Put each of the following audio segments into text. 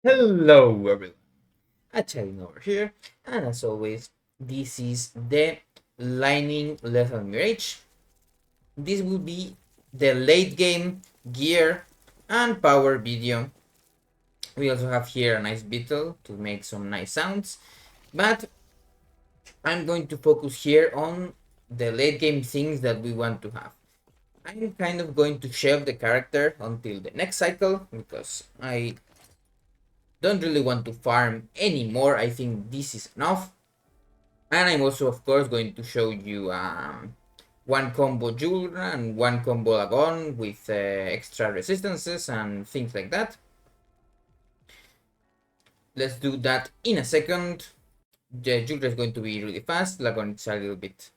Hello everyone, Achalin over here, and as always, this is the Lightning Lethal Mirage. This will be the late game gear and power video. We also have here a nice beetle to make some nice sounds, but I'm going to focus here on the late game things that we want to have. I'm kind of going to shelve the character until the next cycle because I don't really want to farm anymore. I think this is enough. And I'm also, of course, going to show you one combo Julra and one combo Lagon with extra resistances and things like that. Let's do that in a second. The Julra is going to be really fast. Lagon is a little bit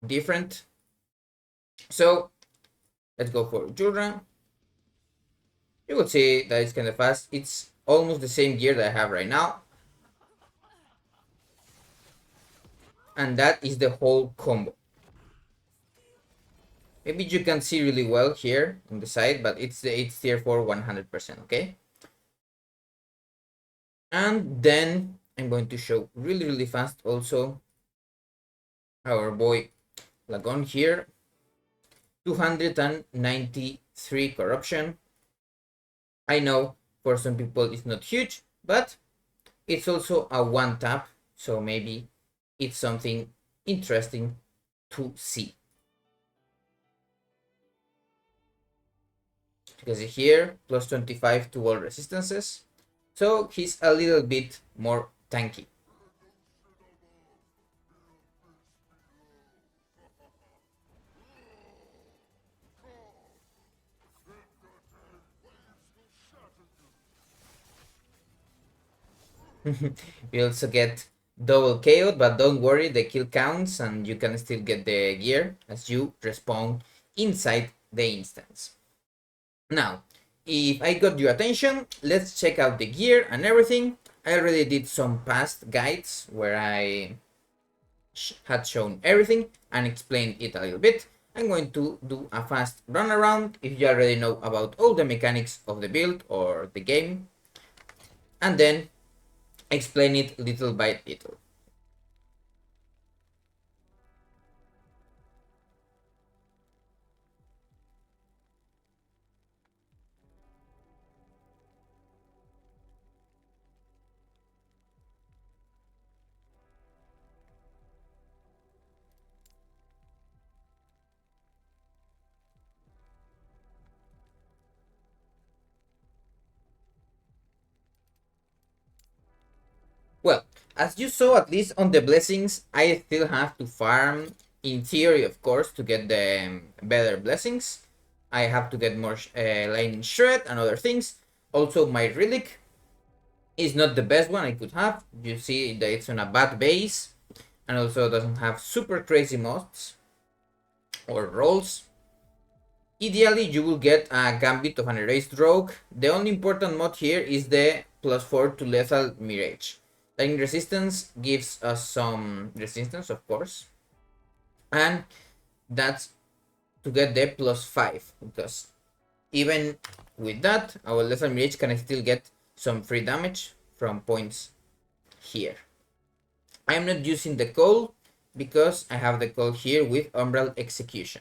different. So let's go for Julra. You will see that it's kind of fast. It's almost the same gear that I have right now. And that is the whole combo. Maybe you can see really well here on the side, but it's tier 4 100%, okay? And then I'm going to show really fast also our boy Lagon here. 293 corruption. I know for some people it's not huge, but it's also a one tap, so maybe it's something interesting to see. Because here, plus 25 to all resistances. So he's a little bit more tanky. We also get double KO, but don't worry, the kill counts and you can still get the gear as you respawn inside the instance. Now, if I got your attention, let's check out the gear and everything. I already did some past guides where I had shown everything and explained it a little bit. I'm going to do a fast run around if you already know about all the mechanics of the build or the game, and then explain it little by little. Well, as you saw, at least on the blessings, I still have to farm, in theory, of course, to get the better blessings. I have to get more lightning shred and other things. Also, my relic is not the best one I could have. You see that it's on a bad base, and also doesn't have super crazy mods or rolls. Ideally, you will get a Gambit of an Erased Rogue. The only important mod here is the +4 to Lethal Mirage. Lightning Resistance gives us some resistance, of course. And that's to get the +5. Because even with that, our Lethal Mirage can still get some free damage from points here. I'm not using the call because I have the call here with Umbral Execution.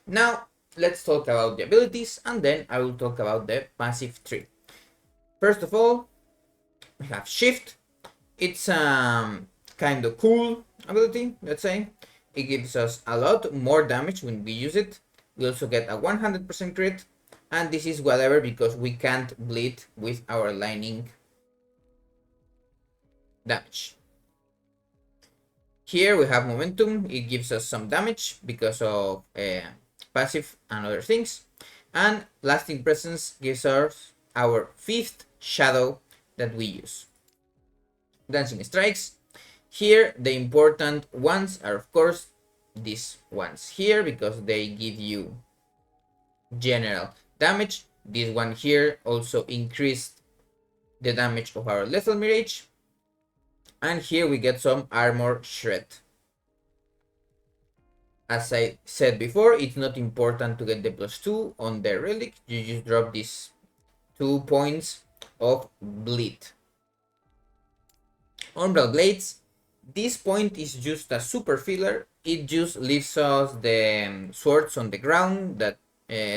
Now, let's talk about the abilities and then I will talk about the passive tree. First of all, we have Shift. It's kind of cool ability, let's say. It gives us a lot more damage when we use it. We also get a 100% crit, and this is whatever because we can't bleed with our lightning damage. Here we have momentum. It gives us some damage because of passive and other things. And lasting presence gives us our 5th shadow that we use. Dancing strikes. Here the important ones are of course these ones here because they give you general damage. This one here also increased the damage of our lethal mirage. And here we get some armor shred. As I said before, it's not important to get the +2 on the relic. You just drop this 2 points of bleed. Umbral Blades, this point is just a super filler. It just leaves us the swords on the ground that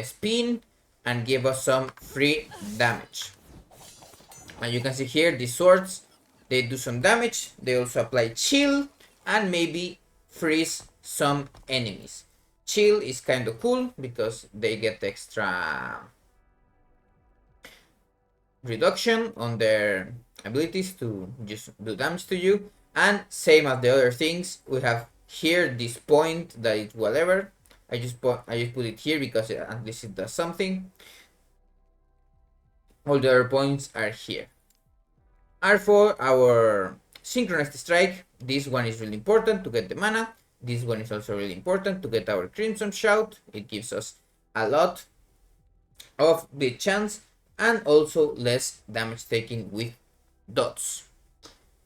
spin and give us some free damage. And you can see here, these swords, they do some damage. They also apply chill and maybe freeze some enemies. Chill is kind of cool because they get extra reduction on their abilities to just do damage to you. And same as the other things, we have here this point that is whatever. I just put it here because at least it does something. All the other points are here. Are for our synchronized strike. This one is really important to get the mana. This one is also really important to get our Crimson Shout. It gives us a lot of bleed chance and also less damage taken with dots.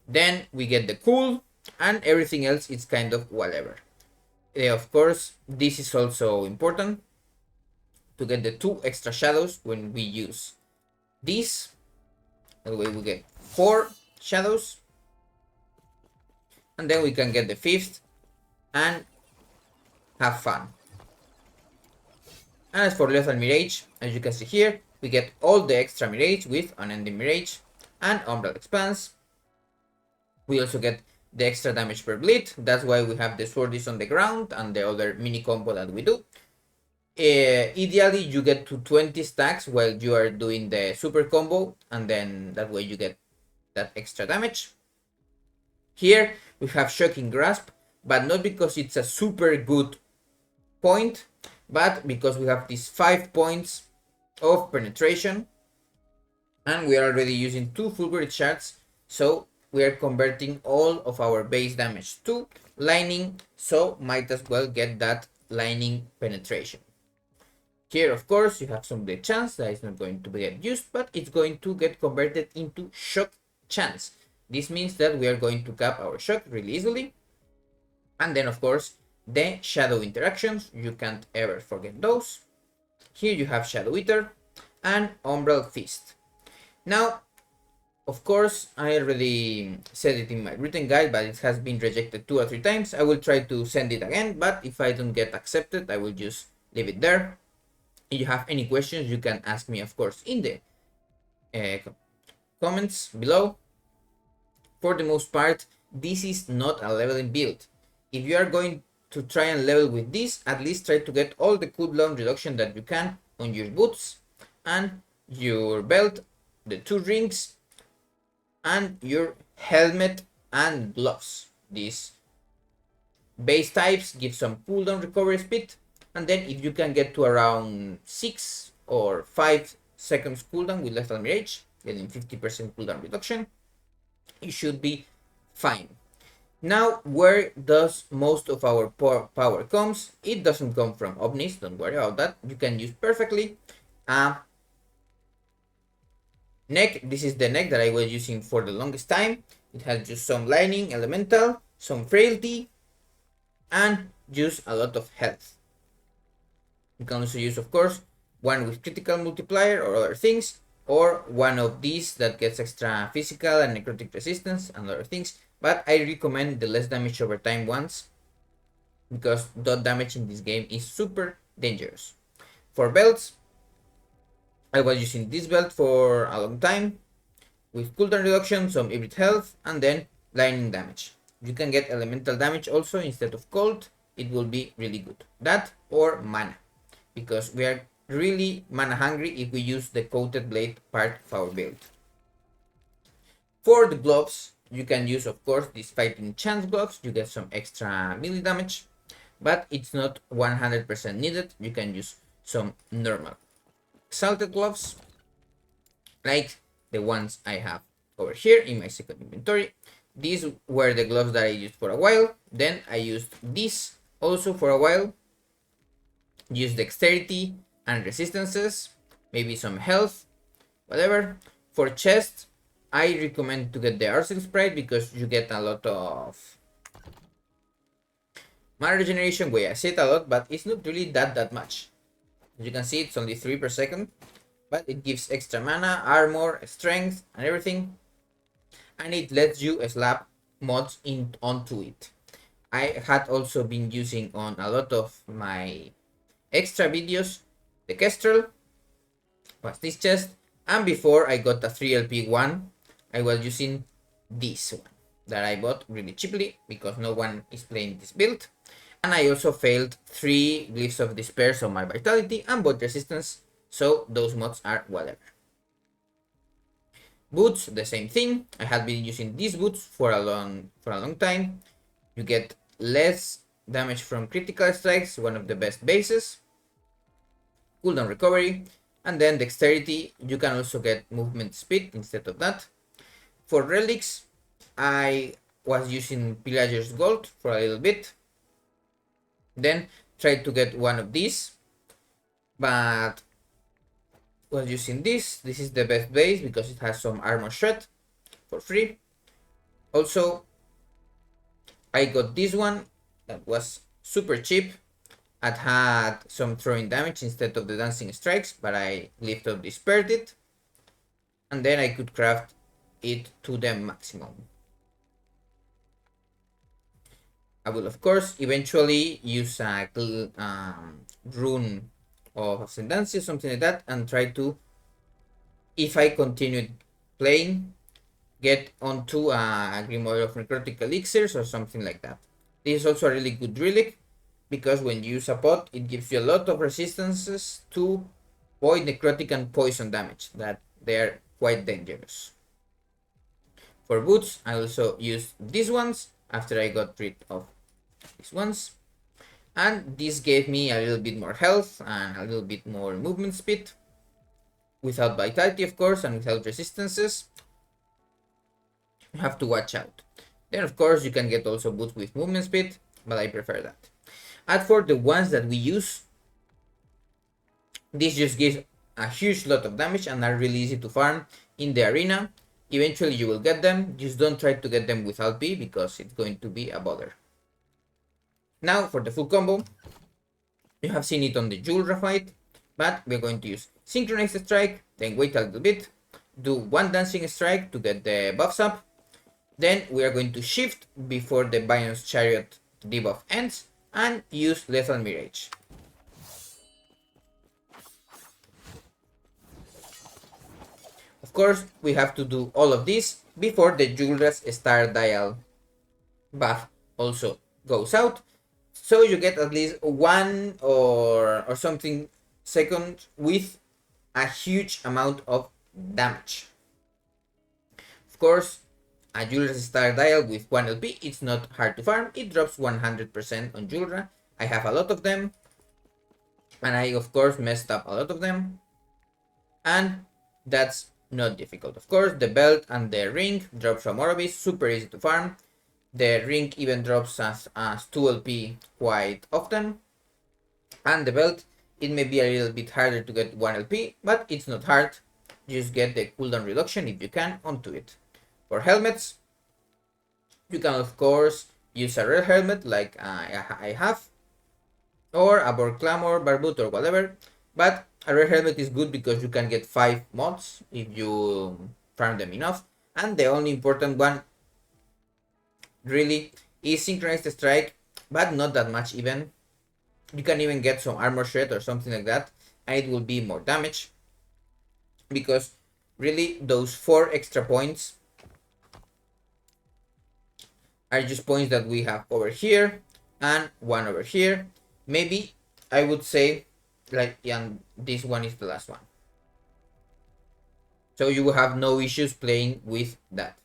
Then we get the cool, and everything else is kind of whatever. Of course, this is also important to get the 2 extra shadows when we use this. That way we get 4 shadows, and then we can get the 5th and have fun. And as for Lethal Mirage, as you can see here, we get all the extra Mirage with Unending Mirage and Umbral Expanse. We also get the extra damage per bleed. That's why we have the sword is on the ground and the other mini combo that we do. Ideally, you get to 20 stacks while you are doing the super combo, and then that way you get that extra damage. Here we have Shocking Grasp, but not because it's a super good point, but because we have these 5 points of penetration, and we are already using 2 Fulgurite shards, so we are converting all of our base damage to lightning, so might as well get that lightning penetration. Here, of course, you have some bleed chance that is not going to get used, but it's going to get converted into shock chance. This means that we are going to cap our shock really easily. And then, of course, the shadow interactions, you can't ever forget those. Here you have Shadow Eater and Umbral Fist. Now, of course, I already said it in my written guide, but it has been rejected 2 or 3 times. I will try to send it again, but if I don't get accepted, I will just leave it there. If you have any questions, you can ask me, of course, in the comments below. For the most part, this is not a leveling build. If you are going to try and level with this, at least try to get all the cooldown reduction that you can on your boots and your belt, the 2 rings, and your helmet and gloves. These base types give some cooldown recovery speed, and then if you can get to around 6 or 5 seconds cooldown with Lethal Mirage, getting 50% cooldown reduction, you should be fine. Now, where does most of our power comes? It doesn't come from Omnis, don't worry about that. You can use perfectly a neck. This is the neck that I was using for the longest time. It has just some lightning, elemental, some frailty, and just a lot of health. You can also use, of course, one with critical multiplier or other things, or one of these that gets extra physical and necrotic resistance and other things. But I recommend the less damage over time ones, because dot damage in this game is super dangerous. For belts, I was using this belt for a long time, with cooldown reduction, some hybrid health, and then lightning damage. You can get elemental damage also instead of cold. It will be really good. That or mana, because we are really mana hungry if we use the coated blade part of our build. For the gloves, you can use, of course, these fighting chance gloves. You get some extra melee damage, but it's not 100% needed. You can use some normal exalted gloves, like the ones I have over here in my second inventory. These were the gloves that I used for a while. Then I used this also for a while. Use dexterity and resistances, maybe some health, whatever. For chest, I recommend to get the Arsene Sprite because you get a lot of mana regeneration. Wait, I say it a lot, but it's not really that much. As you can see, it's only 3 per second. but it gives extra mana, armor, strength, and everything, and it lets you slap mods onto it. I had also been using on a lot of my extra videos the Kestrel, was this chest, and before I got a 3LP one, I was using this one that I bought really cheaply because no one is playing this build. And I also failed 3 Glyphs of Despair on my Vitality and Void Resistance, so those mods are whatever. Boots, the same thing. I had been using these boots for a long time. You get less damage from critical strikes, one of the best bases. Cooldown recovery, and then dexterity. You can also get movement speed instead of that. For relics, I was using Pillager's Gold for a little bit. Then tried to get one of these, but was using this. This is the best base because it has some armor shred for free. Also, I got this one that was super cheap. It had some throwing damage instead of the dancing strikes, but I Glyph of Despaired it, and then I could craft it to the maximum. I will of course eventually use a rune of Ascendancy or something like that, and try to, if I continue playing, get onto a Grimoire of Necrotic Elixirs or something like that. This is also a really good relic, because when you use a pot, it gives you a lot of resistances to void, necrotic, and poison damage, that they're quite dangerous. For boots, I also used these ones after I got rid of these ones. And this gave me a little bit more health and a little bit more movement speed, without vitality of course, and without resistances. You have to watch out. Then of course you can get also boots with movement speed, but I prefer that. As for the ones that we use, this just gives a huge lot of damage and are really easy to farm in the arena. Eventually you will get them, just don't try to get them without B because it's going to be a bother. Now for the full combo, you have seen it on the Julra fight, but we're going to use Synchronized Strike, then wait a little bit, do one Dancing Strike to get the buffs up, then we are going to shift before the Bion's Chariot debuff ends, and use Lethal Mirage. Of course, we have to do all of this before the Julra's Star Dial buff also goes out, so you get at least 1 or something second with a huge amount of damage. Of course, a Julra's Star Dial with 1 LP, it's not hard to farm. It drops 100% on Julra. I have a lot of them, and I of course messed up a lot of them, and that's not difficult. Of course, the belt and the ring drop from Orobis, super easy to farm. The ring even drops as 2 LP quite often, and the belt, it may be a little bit harder to get 1 LP, but it's not hard. Just get the cooldown reduction if you can onto it. For helmets, you can of course use a rare helmet like I have, or a Borg Clamor, Barboot, or whatever, but a rare helmet is good because you can get 5 mods if you farm them enough, and the only important one really is Synchronized Strike, but not that much even. You can even get some armor shred or something like that, and it will be more damage, because really those 4 extra points are just points that we have over here and 1 over here. Maybe I would say like, and this one is the last one, so you will have no issues playing with that.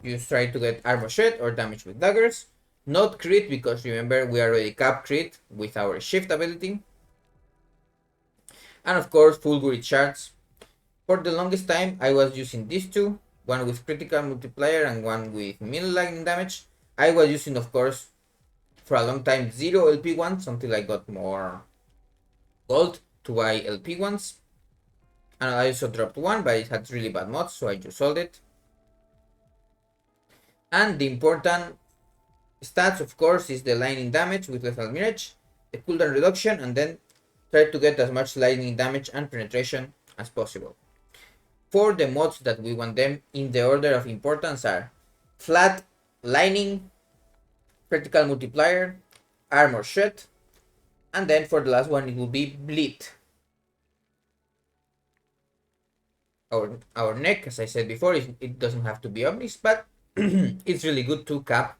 You try to get armor shred or damage with daggers, not crit, because remember we already cap crit with our shift ability. And of course full grid shards. For the longest time I was using these two, one with critical multiplier and one with melee lightning damage. I was using of course for a long time 0 LP ones until I got more gold to buy LP ones. And I also dropped one, but it had really bad mods, so I just sold it. And the important stats of course is the lightning damage with Lethal Mirage, the cooldown reduction, and then Try to get as much lightning damage and penetration as possible. For the mods that we want them in the order of importance are flat, lightning, critical multiplier, armor shred, and then for the last one it will be bleed. Our neck, as I said before, it doesn't have to be omnis, but it's really good to cap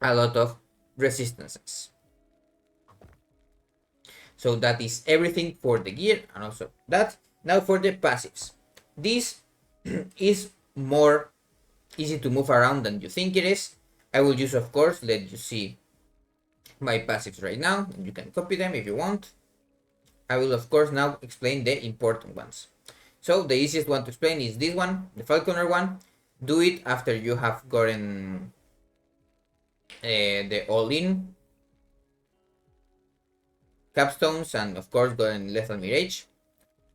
a lot of resistances. So that is everything for the gear and also that. Now for the passives. This is more easy to move around than you think it is. I will use, of course, let you see my passives right now. You can copy them if you want. I will, of course, now explain the important ones. So the easiest one to explain is this one, the Falconer one. Do it after you have gotten the all-in capstones and, of course, gotten lethal Mirage.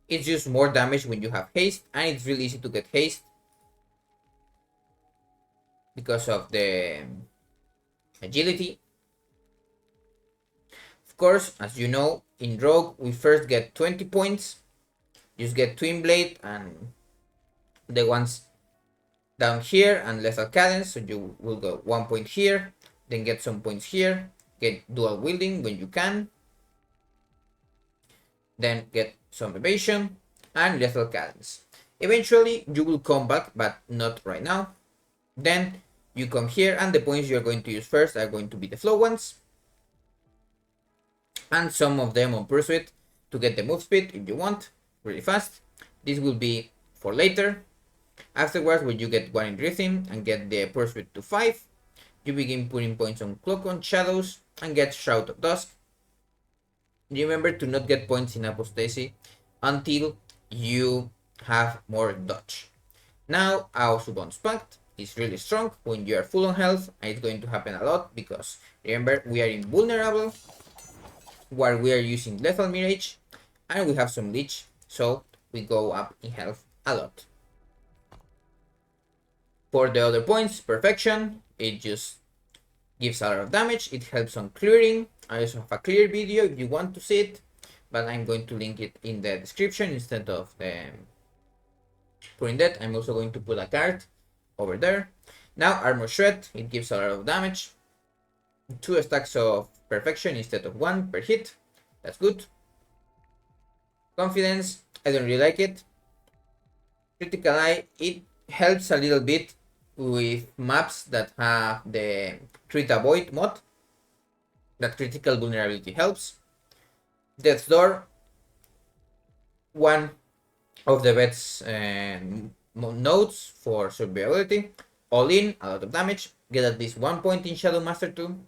It's just more damage when you have haste, and it's really easy to get haste because of the agility. Of course, as you know, in Rogue we first get 20 points. Just get Twin Blade and the ones down here and lethal cadence, so you will go 1 point here, then get some points here, get dual wielding when you can, then get some evasion and lethal cadence. Eventually you will come back, but not right now. Then you come here and the points you're going to use first are going to be the flow ones, and some of them on pursuit to get the move speed if you want really fast. This will be for later. Afterwards, when you get one in rhythm and get the pursuit to 5, you begin putting points on cloak on shadows and get Shroud of Dusk. Remember to not get points in apostasy until you have more dodge. Now our Subon's Pact is really strong when you are full on health, and it's going to happen a lot because remember we are invulnerable while we are using lethal Mirage, and we have some leech, so we go up in health a lot. For the other points, perfection, it just gives a lot of damage. It helps on clearing. I also have a clear video if you want to see it, but I'm going to link it in the description instead of putting that. I'm also going to put a card over there. Now armor shred, it gives a lot of damage. 2 stacks of perfection instead of 1 per hit. That's good. Confidence, I don't really like it. Critical eye, it helps a little bit with maps that have the crit avoid mod. That critical vulnerability helps. Death's Door, one of the best nodes for survivability. All in, a lot of damage. Get at least 1 point in Shadow Master 2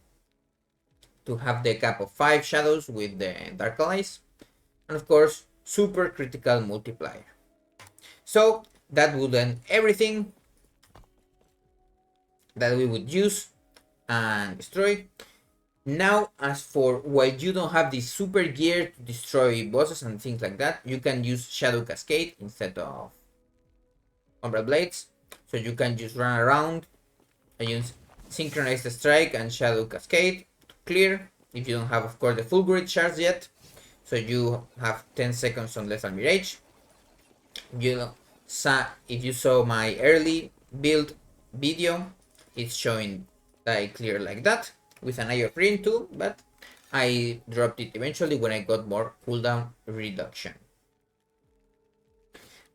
to have the cap of 5 shadows with the Dark Allies. And of course, super critical multiplier. So that would end everything that we would use and destroy. Now, as for while you don't have this super gear to destroy bosses and things like that, you can use Shadow Cascade instead of Umbral Blades. So you can just run around and use Synchronized Strike and Shadow Cascade to clear. If you don't have, of course, the full grid shards yet, so you have 10 seconds on Lethal Mirage. If you saw my early build video, it's showing that I clear like that with an Eye of Green too, but I dropped it eventually when I got more cooldown reduction.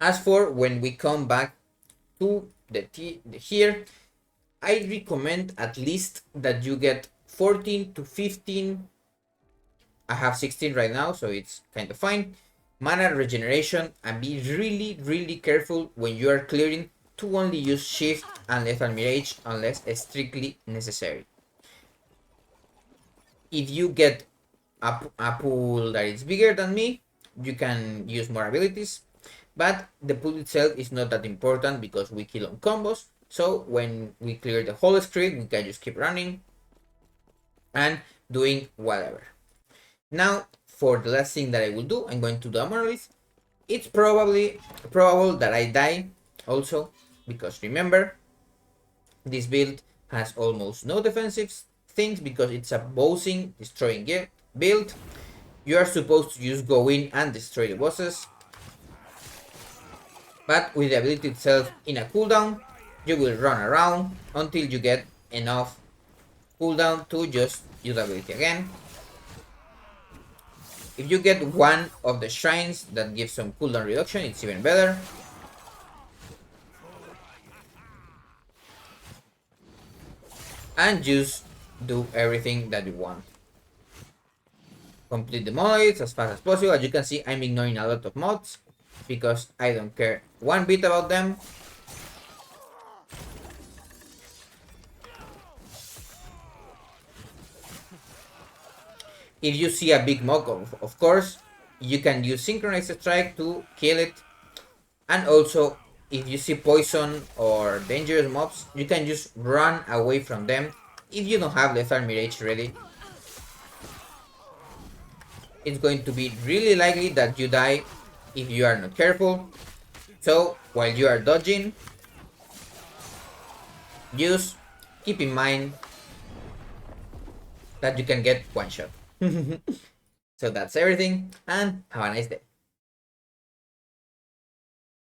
As for when we come back to here, I recommend at least that you get 14 to 15. I have 16 right now, so it's kind of fine. Mana regeneration, and be really careful when you are clearing to only use Shift and Lethal Mirage unless strictly necessary. If you get a pool that is bigger than me, you can use more abilities, but the pool itself is not that important because we kill on combos. So when we clear the whole script, we can just keep running and doing whatever. Now, for the last thing that I will do, I'm going to do a monolith. It's probable that I die also, because remember, this build has almost no defensive things because it's a bossing destroying build. you are supposed to just go in and destroy the bosses. But with the ability itself in a cooldown, you will run around until you get enough cooldown to just use the ability again. If you get one of the shrines that gives some cooldown reduction, it's even better. And just do everything that you want. Complete the monoliths as fast as possible. As you can see, I'm ignoring a lot of mods because I don't care one bit about them. If you see a big mob, of course, you can use synchronized strike to kill it. And also, if you see poison or dangerous mobs, you can just run away from them if you don't have lethal Mirage ready. It's going to be really likely that you die if you are not careful. So, while you are dodging, just keep in mind that you can get one shot. So that's everything, and have a nice day.